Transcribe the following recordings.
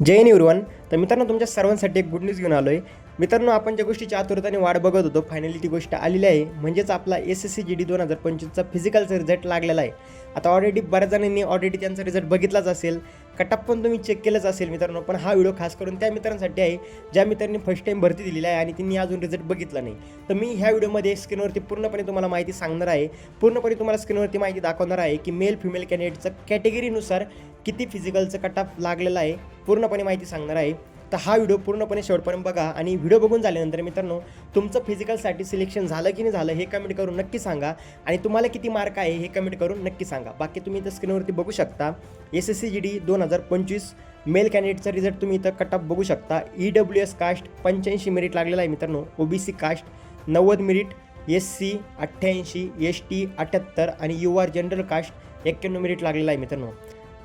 जय Hind everyone. तर मित्रांनो, तुमच्या सर्वांसाठी एक गुड न्यूज घेऊन आलो आहे. मित्रांनो, आपण ज्या गोष्टीची आतुरतेने वाट बघत होतो, फायनली ती गोष्ट आलेली आहे. म्हणजेच आपला SSC GD 2025चा फिजिकलचा रिझल्ट लागलेला आहे. आता ऑलरेडी बऱ्याच जणांनी त्यांचा रिझल्ट बघितलाच असेल, कटअप पण तुम्ही चेक केलंच असेल मित्रांनो. पण हा व्हिडिओ खास करून त्या मित्रांसाठी आहे ज्या मित्रांनी फर्स्ट टाईम भरती दिलेली आहे आणि त्यांनी अजून रिझल्ट बघितला नाही. तर मी ह्या व्हिडिओमध्ये स्क्रीनवरती पूर्णपणे तुम्हाला माहिती सांगणार आहे, पूर्णपणे तुम्हाला स्क्रीनवरती माहिती दाखवणार आहे की मेल फिमेल कॅन्डिडेटचं कॅटेगरीनुसार किती फिजिकलचं कटअप लागलेलं आहे, पूर्णपणे माहिती सांगणार आहे. तर हा व्हिडिओ पूर्णपणे शेवटपर्यंत बघा आणि व्हिडिओ बघून झाल्यानंतर मित्रांनो, तुमचं फिजिकलसाठी सिलेक्शन झालं की नाही झालं हे कमेंट करून नक्की सांगा आणि तुम्हाला किती मार्क आहे हे कमेंट करून नक्की सांगा. बाकी तुम्ही इथं स्क्रीनवरती बघू शकता SSC GD 2025 मेल कॅन्डिडेटचा रिझल्ट तुम्ही इथं कटअप बघू शकता. EWS कास्ट 85 मेरिट लागलेला आहे मित्रांनो, OBC caste 90 merit, SC 88, ST 78 आणि UR जनरल कास्ट 91 मेरिट लागलेला आहे मित्रांनो.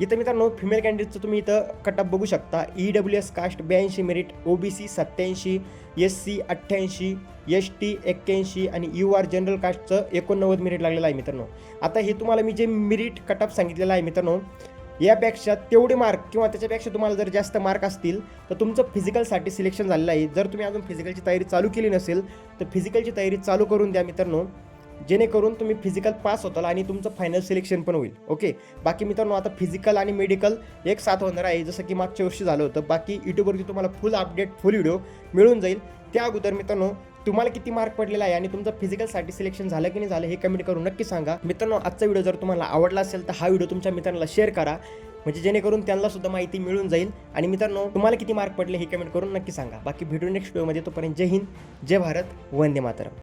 इथं मित्रांनो फिमेल कॅन्डिडेटचं तुम्ही इथं कटअप बघू शकता. EWS caste 82 merit, OBC 87, SC 88, ST 81 आणि UR जनरल कास्टचं 89 मेरिट लागलेलं आहे मित्रांनो. आता हे तुम्हाला मी जे मेरिट कटअप सांगितलेलं आहे मित्रांनो, यापेक्षा तेवढे मार्क किंवा त्याच्यापेक्षा तुम्हाला जर जास्त मार्क असतील तर तुमचं फिजिकलसाठी सिलेक्शन झालेलं आहे. जर तुम्ही अजून फिजिकलची तयारी चालू केली नसेल तर फिजिकलची तयारी चालू करून द्या मित्रांनो, जेणेकरून तुम्ही फिजिकल पास होताल आणि तुमचं फायनल सिलेक्शन पण होईल. ओके. बाकी मित्रांनो, आता फिजिकल आणि मेडिकल एक साथ होणार आहे, जसं की मागच्या वर्षी झालं होतं. बाकी यूट्यूबवरती तुम्हाला फुल अपडेट, फुल व्हिडिओ मिळून जाईल. त्या अगोदर मित्रांनो, तुम्हाला किती मार्क पडलेला आहे आणि तुमचं फिजिकलसाठी सिलेक्शन झालं की नाही झालं हे कमेंट करून नक्की सांगा. मित्रांनो, आजचा व्हिडिओ जर तुम्हाला आवडला असेल तर हा व्हिडिओ तुमच्या मित्रांना शेअर करा, म्हणजे जेणेकरून त्यांना सुद्धा माहिती मिळून जाईल. आणि मित्रांनो, तुम्हाला किती मार्क पडले हे कमेंट करून नक्की सांगा. बाकी व्हिडिओ नेक्स्ट व्हिडिओमध्ये. तोपर्यंत जय हिंद, जय भारत, वंदे मातरम.